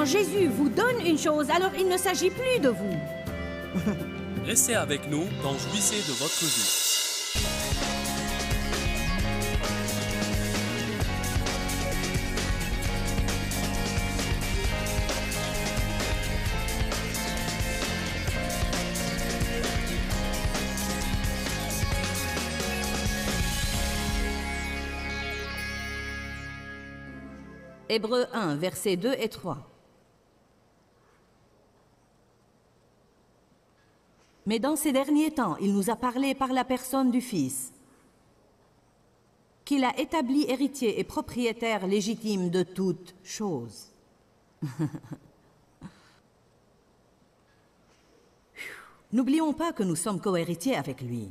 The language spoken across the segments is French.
quand Jésus vous donne une chose, alors il ne s'agit plus de vous. Restez avec nous dans Jouissez de votre vie. Hébreux 1, versets 2 et 3. Mais dans ces derniers temps, il nous a parlé par la personne du Fils, qu'il a établi héritier et propriétaire légitime de toutes choses. N'oublions pas que nous sommes co-héritiers avec lui.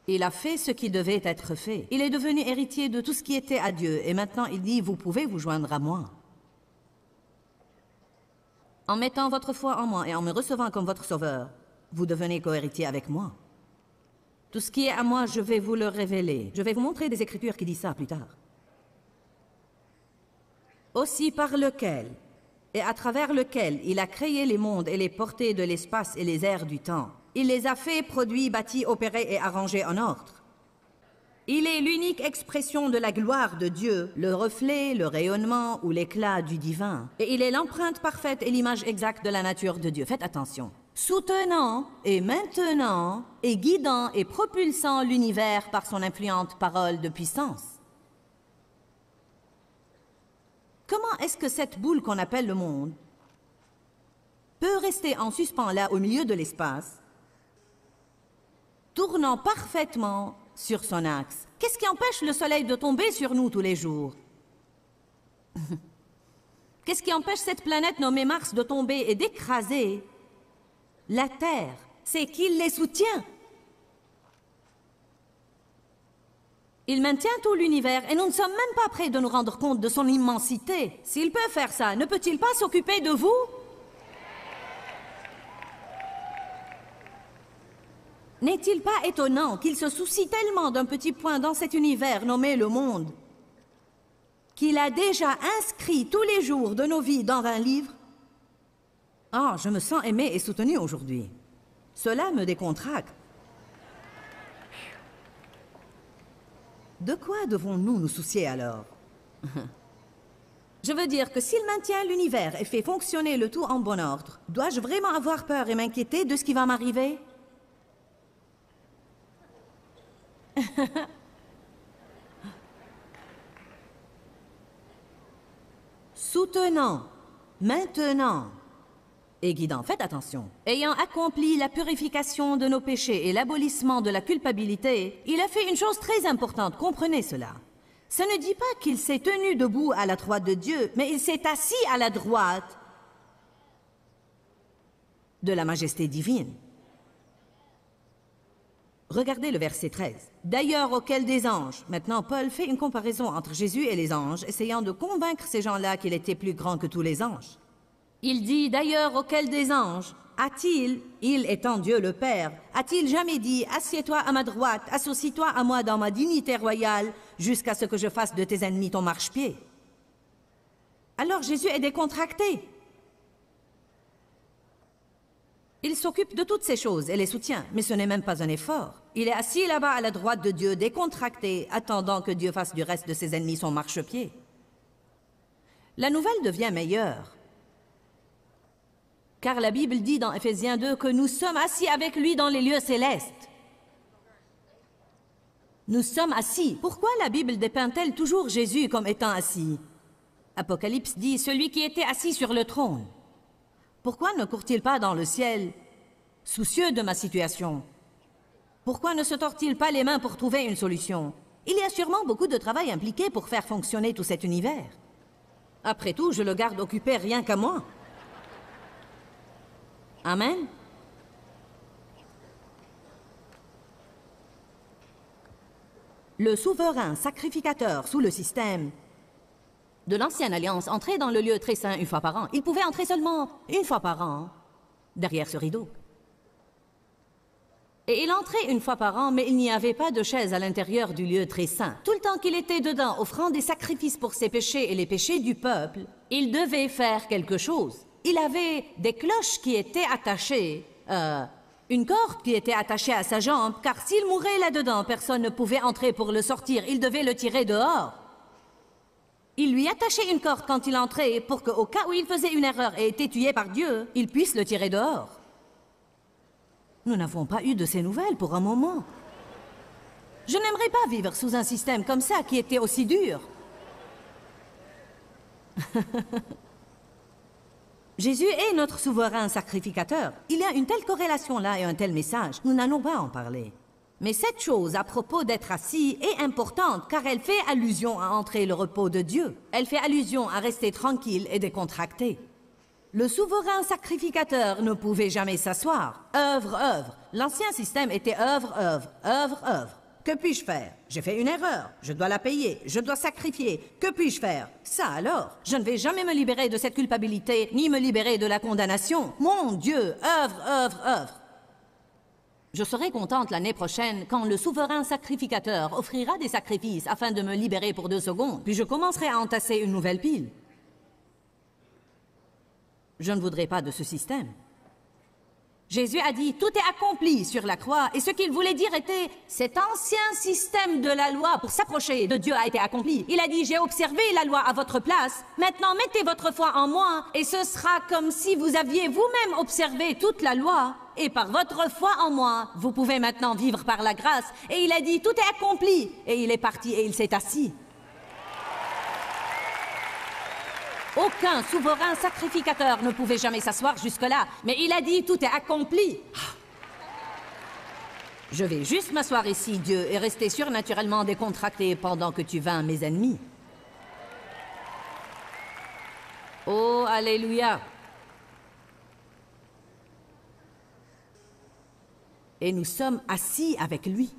Il a fait ce qui devait être fait. Il est devenu héritier de tout ce qui était à Dieu. Et maintenant, il dit, vous pouvez vous joindre à moi. En mettant votre foi en moi et en me recevant comme votre sauveur, vous devenez co-héritier avec moi. Tout ce qui est à moi, je vais vous le révéler. Je vais vous montrer des Écritures qui disent ça plus tard. Aussi par lequel et à travers lequel il a créé les mondes et les portées de l'espace et les airs du temps. Il les a faits, produits, bâtis, opérés et arrangés en ordre. Il est l'unique expression de la gloire de Dieu, le reflet, le rayonnement ou l'éclat du divin. Et il est l'empreinte parfaite et l'image exacte de la nature de Dieu. Faites attention. Soutenant et maintenant et guidant et propulsant l'univers par son influente parole de puissance. Comment est-ce que cette boule qu'on appelle le monde peut rester en suspens là au milieu de l'espace, tournant parfaitement sur son axe? Qu'est-ce qui empêche le soleil de tomber sur nous tous les jours? Qu'est-ce qui empêche cette planète nommée Mars de tomber et d'écraser la Terre? C'est qu'il les soutient. Il maintient tout l'univers et nous ne sommes même pas prêts de nous rendre compte de son immensité. S'il peut faire ça, ne peut-il pas s'occuper de vous? N'est-il pas étonnant qu'il se soucie tellement d'un petit point dans cet univers nommé le monde, qu'il a déjà inscrit tous les jours de nos vies dans un livre? Ah, je me sens aimé et soutenu aujourd'hui. Cela me décontracte. De quoi devons-nous nous soucier alors? Je veux dire que s'il maintient l'univers et fait fonctionner le tout en bon ordre, dois-je vraiment avoir peur et m'inquiéter de ce qui va m'arriver? Soutenant, maintenant et guidant, faites attention. Ayant accompli la purification de nos péchés et l'abolissement de la culpabilité, il a fait une chose très importante, comprenez cela. Ça ne dit pas qu'il s'est tenu debout à la droite de Dieu, mais il s'est assis à la droite de la majesté divine. Regardez le verset 13. D'ailleurs, auquel des anges. Maintenant, Paul fait une comparaison entre Jésus et les anges, essayant de convaincre ces gens-là qu'il était plus grand que tous les anges. Il dit, d'ailleurs, auquel des anges a-t-il, il étant Dieu le Père, a-t-il jamais dit, assieds-toi à ma droite, associe-toi à moi dans ma dignité royale, jusqu'à ce que je fasse de tes ennemis ton marchepied? Alors Jésus est décontracté. Il s'occupe de toutes ces choses et les soutient, mais ce n'est même pas un effort. Il est assis là-bas à la droite de Dieu, décontracté, attendant que Dieu fasse du reste de ses ennemis son marchepied. La nouvelle devient meilleure. Car la Bible dit dans Éphésiens 2 que nous sommes assis avec lui dans les lieux célestes. Nous sommes assis. Pourquoi la Bible dépeint-elle toujours Jésus comme étant assis? Apocalypse dit, celui qui était assis sur le trône. Pourquoi ne court-il pas dans le ciel, soucieux de ma situation? Pourquoi ne se tord-il pas les mains pour trouver une solution? Il y a sûrement beaucoup de travail impliqué pour faire fonctionner tout cet univers. Après tout, je le garde occupé rien qu'à moi. Amen. Le souverain sacrificateur sous le système de l'ancienne alliance entrait dans le lieu très saint une fois par an. Il pouvait entrer seulement une fois par an derrière ce rideau. Et il entrait une fois par an, mais il n'y avait pas de chaise à l'intérieur du lieu très saint. Tout le temps qu'il était dedans, offrant des sacrifices pour ses péchés et les péchés du peuple, il devait faire quelque chose. Il avait des cloches qui étaient attachées, une corde qui était attachée à sa jambe, car s'il mourait là-dedans, personne ne pouvait entrer pour le sortir, il devait le tirer dehors. Il lui attachait une corde quand il entrait pour qu'au cas où il faisait une erreur et était tué par Dieu, il puisse le tirer dehors. Nous n'avons pas eu de ces nouvelles pour un moment. Je n'aimerais pas vivre sous un système comme ça qui était aussi dur. Jésus est notre souverain sacrificateur. Il y a une telle corrélation là et un tel message. Nous n'allons pas en parler. Mais cette chose à propos d'être assis est importante car elle fait allusion à entrer le repos de Dieu. Elle fait allusion à rester tranquille et décontracté. Le souverain sacrificateur ne pouvait jamais s'asseoir. Œuvre, œuvre. L'ancien système était œuvre, œuvre, œuvre, œuvre. Que puis-je faire? J'ai fait une erreur. Je dois la payer. Je dois sacrifier. Que puis-je faire? Ça alors? Je ne vais jamais me libérer de cette culpabilité, ni me libérer de la condamnation. Mon Dieu, œuvre, œuvre, œuvre. Je serai contente l'année prochaine quand le souverain sacrificateur offrira des sacrifices afin de me libérer pour 2 secondes, puis je commencerai à entasser une nouvelle pile. Je ne voudrais pas de ce système. Jésus a dit « Tout est accompli sur la croix » et ce qu'il voulait dire était « Cet ancien système de la loi pour s'approcher de Dieu a été accompli. » Il a dit « J'ai observé la loi à votre place. Maintenant, mettez votre foi en moi et ce sera comme si vous aviez vous-même observé toute la loi. Et par votre foi en moi, vous pouvez maintenant vivre par la grâce. » Et il a dit « Tout est accompli. » Et il est parti et il s'est assis. Aucun souverain sacrificateur ne pouvait jamais s'asseoir jusque-là, mais il a dit « Tout est accompli ». Je vais juste m'asseoir ici, Dieu, et rester surnaturellement décontracté pendant que tu vains mes ennemis. Oh, alléluia! Et nous sommes assis avec lui.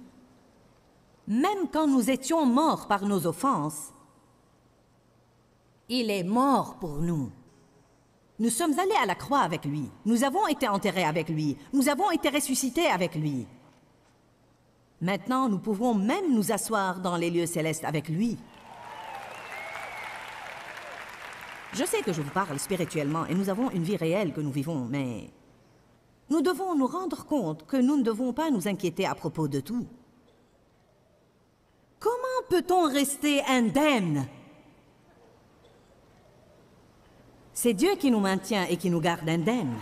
Même quand nous étions morts par nos offenses, il est mort pour nous. Nous sommes allés à la croix avec lui. Nous avons été enterrés avec lui. Nous avons été ressuscités avec lui. Maintenant, nous pouvons même nous asseoir dans les lieux célestes avec lui. Je sais que je vous parle spirituellement et nous avons une vie réelle que nous vivons, mais nous devons nous rendre compte que nous ne devons pas nous inquiéter à propos de tout. Comment peut-on rester indemne? C'est Dieu qui nous maintient et qui nous garde indemnes.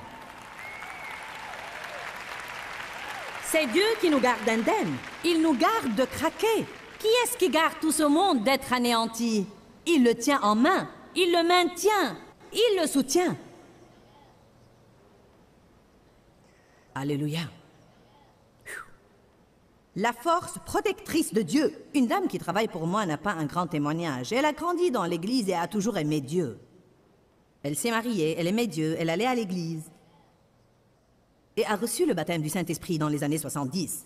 C'est Dieu qui nous garde indemnes. Il nous garde de craquer. Qui est-ce qui garde tout ce monde d'être anéanti? Il le tient en main. Il le maintient. Il le soutient. Alléluia. La force protectrice de Dieu. Une dame qui travaille pour moi n'a pas un grand témoignage. Elle a grandi dans l'église et a toujours aimé Dieu. Elle s'est mariée, elle aimait Dieu, elle allait à l'église et a reçu le baptême du Saint-Esprit dans les années 70.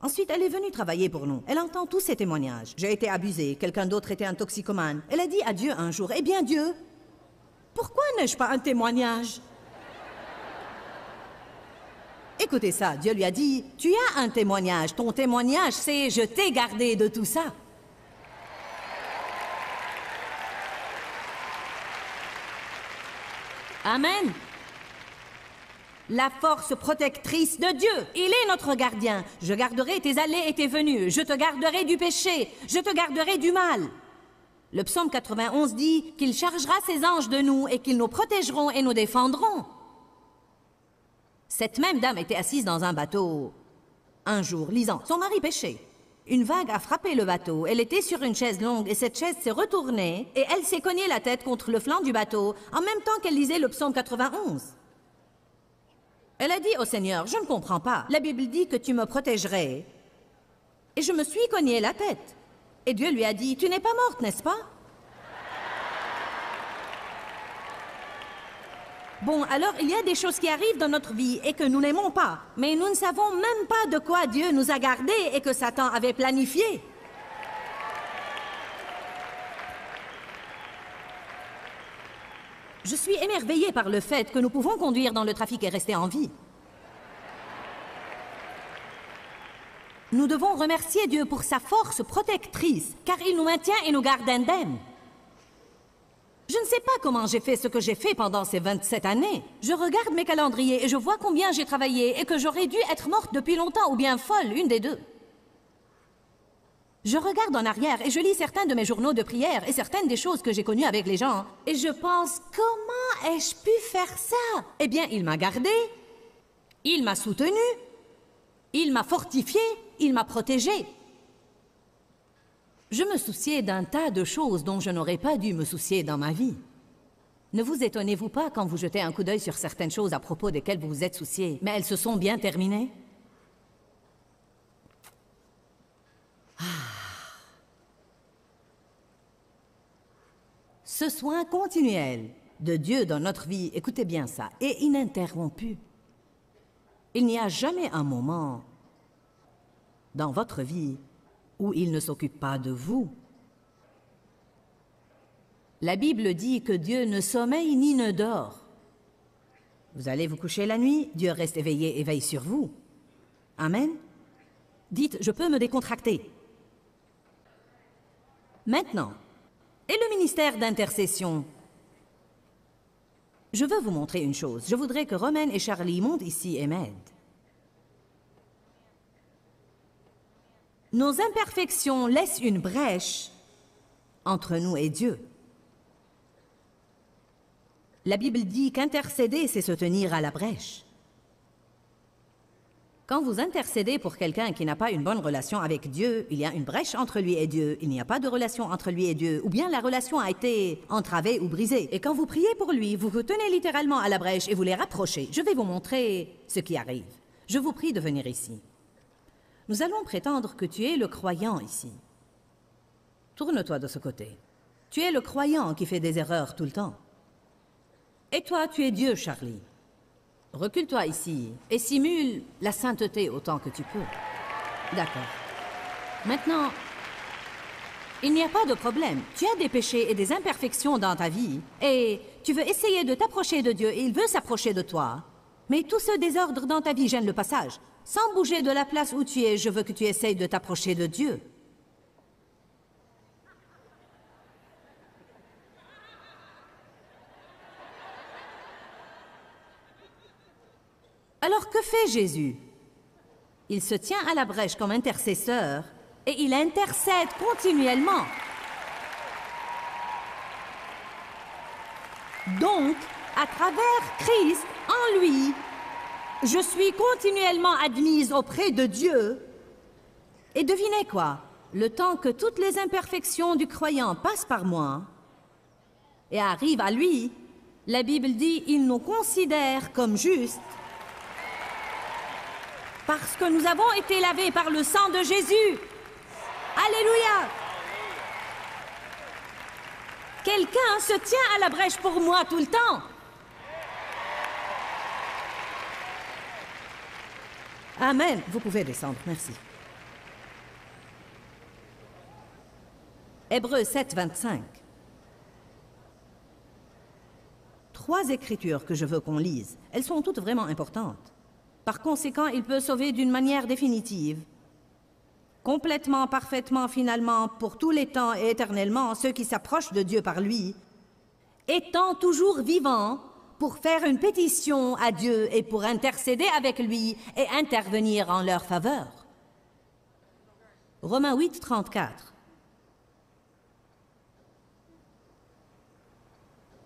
Ensuite, elle est venue travailler pour nous. Elle entend tous ces témoignages. J'ai été abusée, quelqu'un d'autre était un toxicomane. Elle a dit à Dieu un jour, « Eh bien Dieu, pourquoi n'ai-je pas un témoignage ?» Écoutez ça, Dieu lui a dit, « Tu as un témoignage. Ton témoignage, c'est « Je t'ai gardé de tout ça. » Amen. La force protectrice de Dieu. Il est notre gardien. Je garderai tes allées et tes venues. Je te garderai du péché. Je te garderai du mal. Le psaume 91 dit qu'il chargera ses anges de nous et qu'ils nous protégeront et nous défendront. Cette même dame était assise dans un bateau un jour, lisant. Son mari pêchait. Une vague a frappé le bateau. Elle était sur une chaise longue et cette chaise s'est retournée et elle s'est cognée la tête contre le flanc du bateau en même temps qu'elle lisait le psaume 91. Elle a dit au Seigneur, « Je ne comprends pas. La Bible dit que tu me protégerais. » Et je me suis cognée la tête. Et Dieu lui a dit, « Tu n'es pas morte, n'est-ce pas? » Bon, alors il y a des choses qui arrivent dans notre vie et que nous n'aimons pas. Mais nous ne savons même pas de quoi Dieu nous a gardés et que Satan avait planifié. Je suis émerveillée par le fait que nous pouvons conduire dans le trafic et rester en vie. Nous devons remercier Dieu pour sa force protectrice, car il nous maintient et nous garde indemnes. Je ne sais pas comment j'ai fait ce que j'ai fait pendant ces 27 années. Je regarde mes calendriers et je vois combien j'ai travaillé et que j'aurais dû être morte depuis longtemps ou bien folle, une des deux. Je regarde en arrière et je lis certains de mes journaux de prière et certaines des choses que j'ai connues avec les gens. Et je pense, comment ai-je pu faire ça? Eh bien, il m'a gardé, il m'a soutenu, il m'a fortifié, il m'a protégé. Je me souciais d'un tas de choses dont je n'aurais pas dû me soucier dans ma vie. Ne vous étonnez-vous pas quand vous jetez un coup d'œil sur certaines choses à propos desquelles vous vous êtes soucié, mais elles se sont bien terminées? Ce soin continuel de Dieu dans notre vie, écoutez bien ça, est ininterrompu. Il n'y a jamais un moment dans votre vie où il ne s'occupe pas de vous. La Bible dit que Dieu ne sommeille ni ne dort. Vous allez vous coucher la nuit, Dieu reste éveillé et veille sur vous. Amen. Dites, je peux me décontracter. Maintenant, et le ministère d'intercession? Je veux vous montrer une chose. Je voudrais que Romaine et Charlie montent ici et m'aident. Nos imperfections laissent une brèche entre nous et Dieu. La Bible dit qu'intercéder, c'est se tenir à la brèche. Quand vous intercédez pour quelqu'un qui n'a pas une bonne relation avec Dieu, il y a une brèche entre lui et Dieu. Il n'y a pas de relation entre lui et Dieu, ou bien la relation a été entravée ou brisée. Et quand vous priez pour lui, vous vous tenez littéralement à la brèche et vous les rapprochez. Je vais vous montrer ce qui arrive. Je vous prie de venir ici. Nous allons prétendre que tu es le croyant ici. Tourne-toi de ce côté. Tu es le croyant qui fait des erreurs tout le temps. Et toi, tu es Dieu, Charlie. Recule-toi ici et simule la sainteté autant que tu peux. D'accord. Maintenant, il n'y a pas de problème. Tu as des péchés et des imperfections dans ta vie et tu veux essayer de t'approcher de Dieu et il veut s'approcher de toi. Mais tout ce désordre dans ta vie gêne le passage. Sans bouger de la place où tu es, je veux que tu essayes de t'approcher de Dieu. Alors que fait Jésus? Il se tient à la brèche comme intercesseur et il intercède continuellement. Donc, à travers Christ, en lui, je suis continuellement admise auprès de Dieu. Et devinez quoi? Le temps que toutes les imperfections du croyant passent par moi et arrivent à lui, la Bible dit, il nous considère comme justes. Parce que nous avons été lavés par le sang de Jésus. Alléluia! Quelqu'un se tient à la brèche pour moi tout le temps. Amen. Vous pouvez descendre, merci. Hébreux 7, 25. 3 écritures que je veux qu'on lise. Elles sont toutes vraiment importantes. Par conséquent, il peut sauver d'une manière définitive, complètement, parfaitement, finalement, pour tous les temps et éternellement, ceux qui s'approchent de Dieu par lui, étant toujours vivants pour faire une pétition à Dieu et pour intercéder avec lui et intervenir en leur faveur. Romains 8, 34.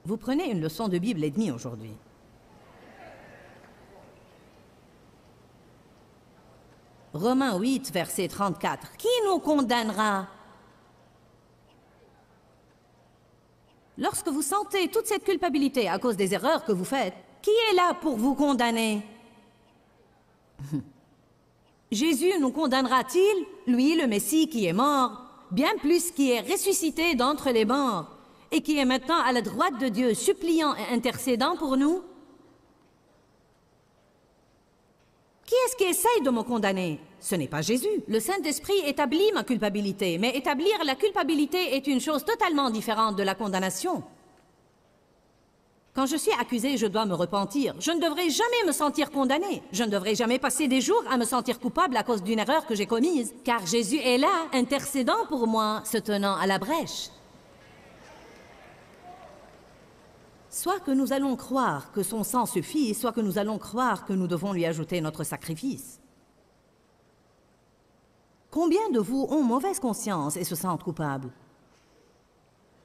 Vous prenez une leçon de Bible et demie aujourd'hui. Romains 8, verset 34. Qui nous condamnera? Lorsque vous sentez toute cette culpabilité à cause des erreurs que vous faites, qui est là pour vous condamner? Jésus nous condamnera-t-il, lui le Messie qui est mort, bien plus qui est ressuscité d'entre les morts, et qui est maintenant à la droite de Dieu, suppliant et intercédant pour nous? Qui est-ce qui essaye de me condamner? Ce n'est pas Jésus. Le Saint-Esprit établit ma culpabilité, mais établir la culpabilité est une chose totalement différente de la condamnation. Quand je suis accusé, je dois me repentir. Je ne devrais jamais me sentir condamné. Je ne devrais jamais passer des jours à me sentir coupable à cause d'une erreur que j'ai commise. Car Jésus est là, intercédant pour moi, se tenant à la brèche. Soit que nous allons croire que son sang suffit, soit que nous allons croire que nous devons lui ajouter notre sacrifice. Combien de vous ont mauvaise conscience et se sentent coupables?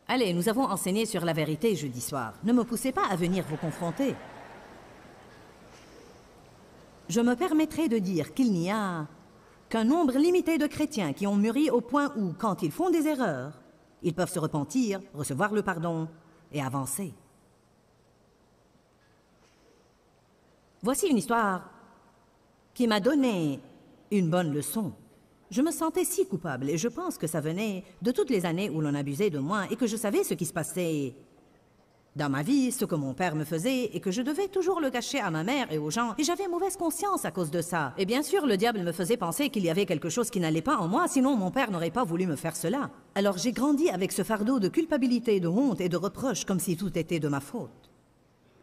Allez, nous avons enseigné sur la vérité jeudi soir. Ne me poussez pas à venir vous confronter. Je me permettrai de dire qu'il n'y a qu'un nombre limité de chrétiens qui ont mûri au point où, quand ils font des erreurs, ils peuvent se repentir, recevoir le pardon et avancer. Voici une histoire qui m'a donné une bonne leçon. Je me sentais si coupable et je pense que ça venait de toutes les années où l'on abusait de moi et que je savais ce qui se passait dans ma vie, ce que mon père me faisait et que je devais toujours le cacher à ma mère et aux gens et j'avais mauvaise conscience à cause de ça. Et bien sûr, le diable me faisait penser qu'il y avait quelque chose qui n'allait pas en moi, sinon mon père n'aurait pas voulu me faire cela. Alors j'ai grandi avec ce fardeau de culpabilité, de honte et de reproche comme si tout était de ma faute.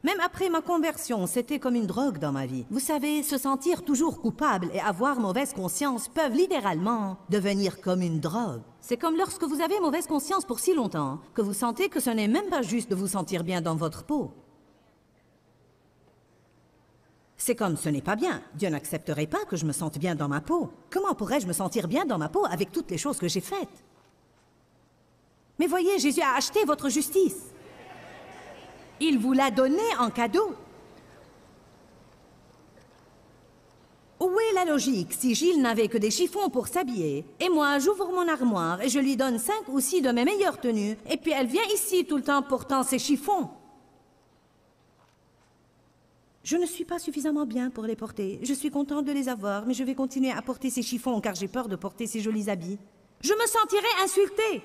Même après ma conversion, c'était comme une drogue dans ma vie. Vous savez, se sentir toujours coupable et avoir mauvaise conscience peuvent littéralement devenir comme une drogue. C'est comme lorsque vous avez mauvaise conscience pour si longtemps que vous sentez que ce n'est même pas juste de vous sentir bien dans votre peau. C'est comme ce n'est pas bien. Dieu n'accepterait pas que je me sente bien dans ma peau. Comment pourrais-je me sentir bien dans ma peau avec toutes les choses que j'ai faites? Mais voyez, Jésus a acheté votre justice. Il vous l'a donné en cadeau. Où est la logique si Gilles n'avait que des chiffons pour s'habiller, et moi j'ouvre mon armoire et je lui donne 5 ou 6 de mes meilleures tenues, et puis elle vient ici tout le temps portant ses chiffons? Je ne suis pas suffisamment bien pour les porter. Je suis contente de les avoir, mais je vais continuer à porter ces chiffons car j'ai peur de porter ces jolis habits. Je me sentirai insultée.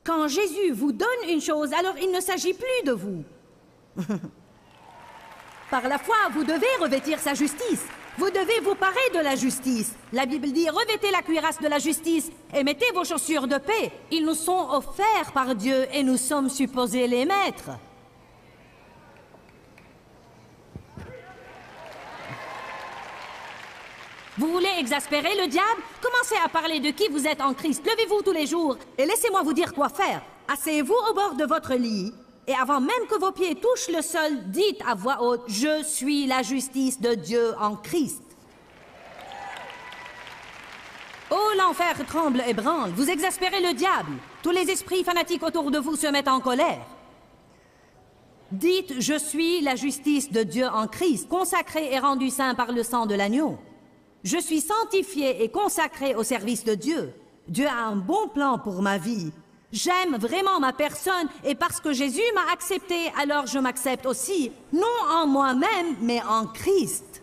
Quand Jésus vous donne une chose, alors il ne s'agit plus de vous. Par la foi, vous devez revêtir sa justice. Vous devez vous parer de la justice. La Bible dit, revêtez la cuirasse de la justice et mettez vos chaussures de paix. Ils nous sont offerts par Dieu et nous sommes supposés les mettre. Vous voulez exaspérer le diable? Commencez à parler de qui vous êtes en Christ. Levez-vous tous les jours et laissez-moi vous dire quoi faire. Asseyez-vous au bord de votre lit et avant même que vos pieds touchent le sol, dites à voix haute « Je suis la justice de Dieu en Christ ». Oh, l'enfer tremble et branle. Vous exaspérez le diable. Tous les esprits fanatiques autour de vous se mettent en colère. Dites « Je suis la justice de Dieu en Christ, consacré et rendu saint par le sang de l'agneau ». Je suis sanctifié et consacré au service de Dieu. Dieu a un bon plan pour ma vie. J'aime vraiment ma personne et parce que Jésus m'a accepté, alors je m'accepte aussi, non en moi-même, mais en Christ.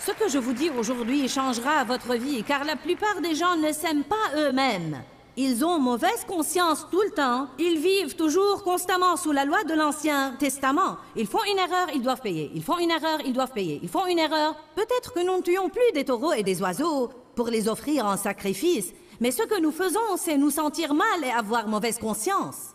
Ce que je vous dis aujourd'hui changera votre vie, car la plupart des gens ne s'aiment pas eux-mêmes. Ils ont mauvaise conscience tout le temps. Ils vivent toujours constamment sous la loi de l'Ancien Testament. Ils font une erreur, ils doivent payer. Ils font une erreur, ils doivent payer. Ils font une erreur. Peut-être que nous ne tuons plus des taureaux et des oiseaux pour les offrir en sacrifice. Mais ce que nous faisons, c'est nous sentir mal et avoir mauvaise conscience.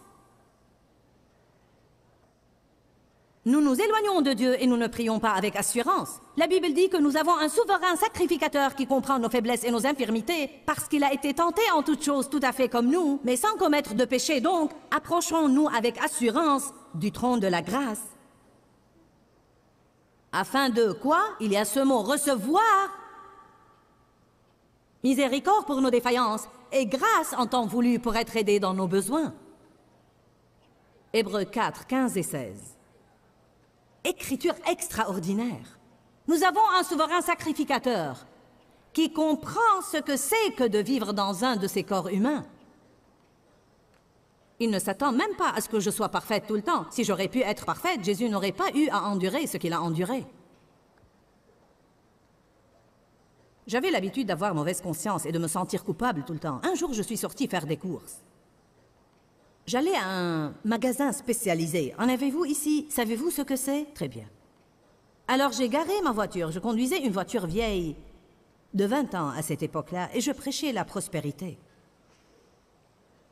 Nous nous éloignons de Dieu et nous ne prions pas avec assurance. La Bible dit que nous avons un souverain sacrificateur qui comprend nos faiblesses et nos infirmités parce qu'il a été tenté en toutes choses tout à fait comme nous, mais sans commettre de péché. Donc, approchons-nous avec assurance du trône de la grâce. Afin de quoi? Il y a ce mot « recevoir ». Miséricorde pour nos défaillances et grâce en temps voulu pour être aidés dans nos besoins. Hébreux 4, 15 et 16. Écriture extraordinaire. Nous avons un souverain sacrificateur qui comprend ce que c'est que de vivre dans un de ces corps humains. Il ne s'attend même pas à ce que je sois parfaite tout le temps. Si j'aurais pu être parfaite, Jésus n'aurait pas eu à endurer ce qu'il a enduré. J'avais l'habitude d'avoir mauvaise conscience et de me sentir coupable tout le temps. Un jour, je suis sortie faire des courses. J'allais à un magasin spécialisé. En avez-vous ici? Savez-vous ce que c'est? Très bien. Alors j'ai garé ma voiture. Je conduisais une voiture vieille de 20 ans à cette époque-là et je prêchais la prospérité.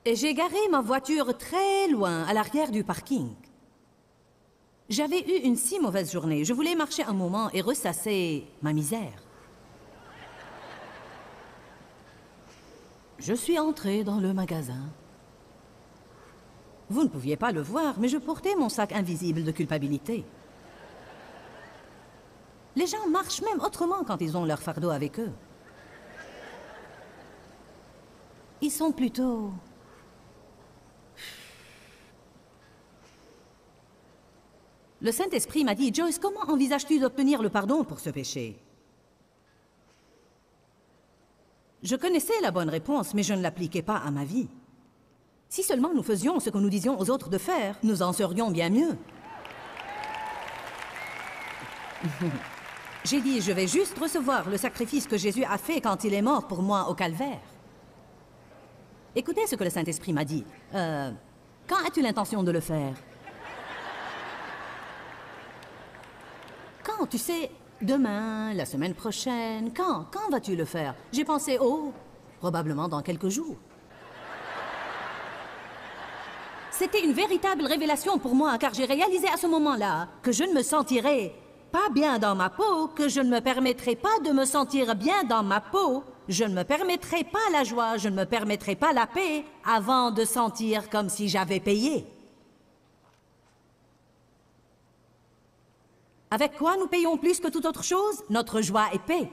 Et j'ai garé ma voiture très loin, à l'arrière du parking. J'avais eu une si mauvaise journée. Je voulais marcher un moment et ressasser ma misère. Je suis entrée dans le magasin. Vous ne pouviez pas le voir, mais je portais mon sac invisible de culpabilité. Les gens marchent même autrement quand ils ont leur fardeau avec eux. Ils sont plutôt... Le Saint-Esprit m'a dit, Joyce, comment envisages-tu d'obtenir le pardon pour ce péché? Je connaissais la bonne réponse, mais je ne l'appliquais pas à ma vie. Si seulement nous faisions ce que nous disions aux autres de faire, nous en serions bien mieux. J'ai dit, je vais juste recevoir le sacrifice que Jésus a fait quand il est mort pour moi au calvaire. Écoutez ce que le Saint-Esprit m'a dit. Quand as-tu l'intention de le faire? Quand, tu sais, demain, la semaine prochaine, quand vas-tu le faire? J'ai pensé, oh, probablement dans quelques jours. C'était une véritable révélation pour moi, car j'ai réalisé à ce moment-là que je ne me sentirais pas bien dans ma peau, que je ne me permettrais pas de me sentir bien dans ma peau, je ne me permettrais pas la joie, je ne me permettrais pas la paix avant de sentir comme si j'avais payé. Avec quoi nous payons plus que toute autre chose? Notre joie et paix.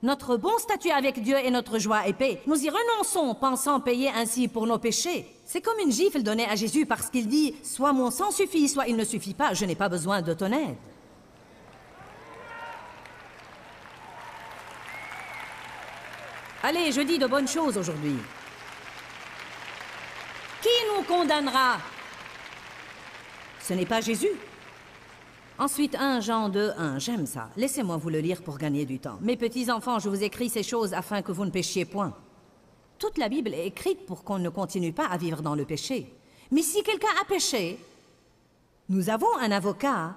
Notre bon statut avec Dieu est notre joie et paix. Nous y renonçons, pensant payer ainsi pour nos péchés. C'est comme une gifle donnée à Jésus parce qu'il dit « Soit mon sang suffit, soit il ne suffit pas, je n'ai pas besoin de ton aide. » Allez, je dis de bonnes choses aujourd'hui. Qui nous condamnera? Ce n'est pas Jésus. Ensuite, 1 Jean 2, 1. J'aime ça. Laissez-moi vous le lire pour gagner du temps. Mes petits-enfants, je vous écris ces choses afin que vous ne péchiez point. Toute la Bible est écrite pour qu'on ne continue pas à vivre dans le péché. Mais si quelqu'un a péché, nous avons un avocat,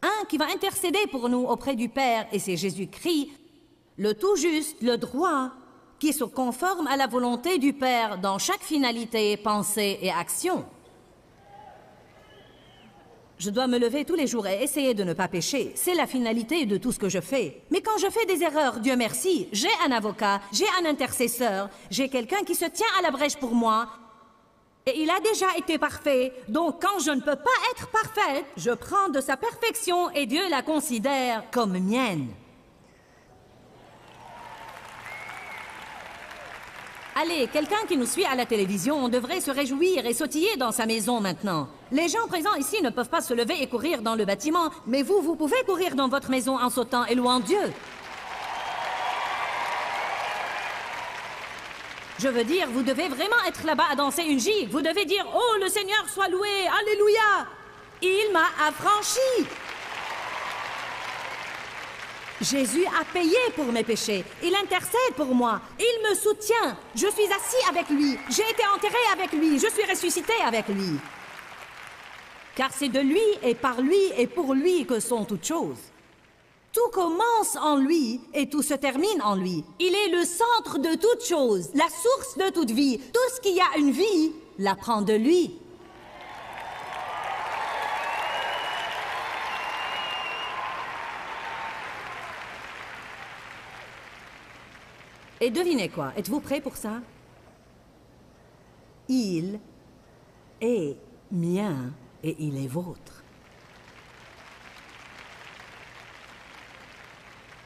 un qui va intercéder pour nous auprès du Père, et c'est Jésus-Christ, le tout juste, le droit, qui se conforme à la volonté du Père dans chaque finalité, pensée et action. Je dois me lever tous les jours et essayer de ne pas pécher. C'est la finalité de tout ce que je fais. Mais quand je fais des erreurs, Dieu merci, j'ai un avocat, j'ai un intercesseur, j'ai quelqu'un qui se tient à la brèche pour moi. Et il a déjà été parfait. Donc quand je ne peux pas être parfaite, je prends de sa perfection et Dieu la considère comme mienne. Allez, quelqu'un qui nous suit à la télévision devrait se réjouir et sautiller dans sa maison maintenant. Les gens présents ici ne peuvent pas se lever et courir dans le bâtiment, mais vous pouvez courir dans votre maison en sautant et louant Dieu. Je veux dire, vous devez vraiment être là-bas à danser une gigue. Vous devez dire « Oh, le Seigneur soit loué, Alléluia! Il m'a affranchi! » Jésus a payé pour mes péchés. Il intercède pour moi. Il me soutient. Je suis assis avec lui. J'ai été enterré avec lui. Je suis ressuscité avec lui. Car c'est de lui et par lui et pour lui que sont toutes choses. Tout commence en lui et tout se termine en lui. Il est le centre de toutes choses, la source de toute vie. Tout ce qui a une vie la prend de lui. Et devinez quoi? Êtes-vous prêts pour ça? Il est mien et il est vôtre.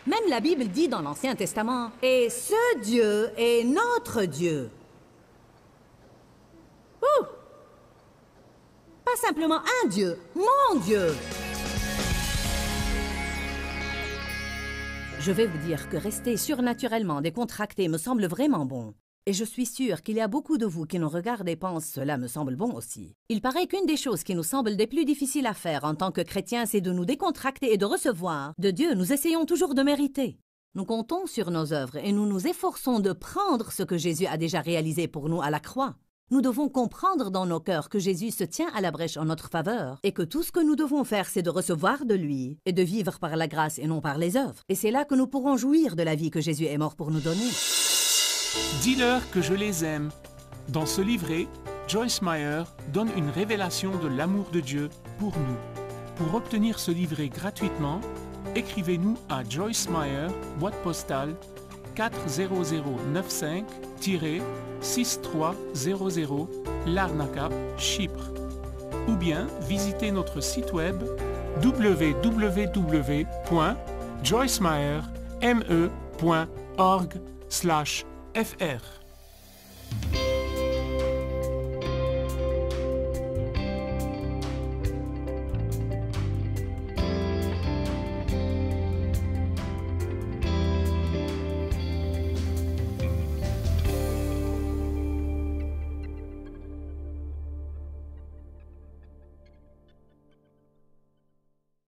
Même la Bible dit dans l'Ancien Testament, « Et ce Dieu est notre Dieu. » Ouh! Pas simplement un Dieu, mon Dieu. Je vais vous dire que rester surnaturellement décontracté me semble vraiment bon. Et je suis sûre qu'il y a beaucoup de vous qui nous regardent et pensent « Cela me semble bon aussi ». Il paraît qu'une des choses qui nous semble des plus difficiles à faire en tant que chrétiens, c'est de nous décontracter et de recevoir. De Dieu, nous essayons toujours de mériter. Nous comptons sur nos œuvres et nous nous efforçons de prendre ce que Jésus a déjà réalisé pour nous à la croix. Nous devons comprendre dans nos cœurs que Jésus se tient à la brèche en notre faveur et que tout ce que nous devons faire, c'est de recevoir de lui et de vivre par la grâce et non par les œuvres. Et c'est là que nous pourrons jouir de la vie que Jésus est mort pour nous donner. Dis-leur que je les aime. Dans ce livret, Joyce Meyer donne une révélation de l'amour de Dieu pour nous. Pour obtenir ce livret gratuitement, écrivez-nous à Joyce Meyer, boîte postale 40095-6300, Larnaca, Chypre. Ou bien visitez notre site web www.joycemeyer.org/fr.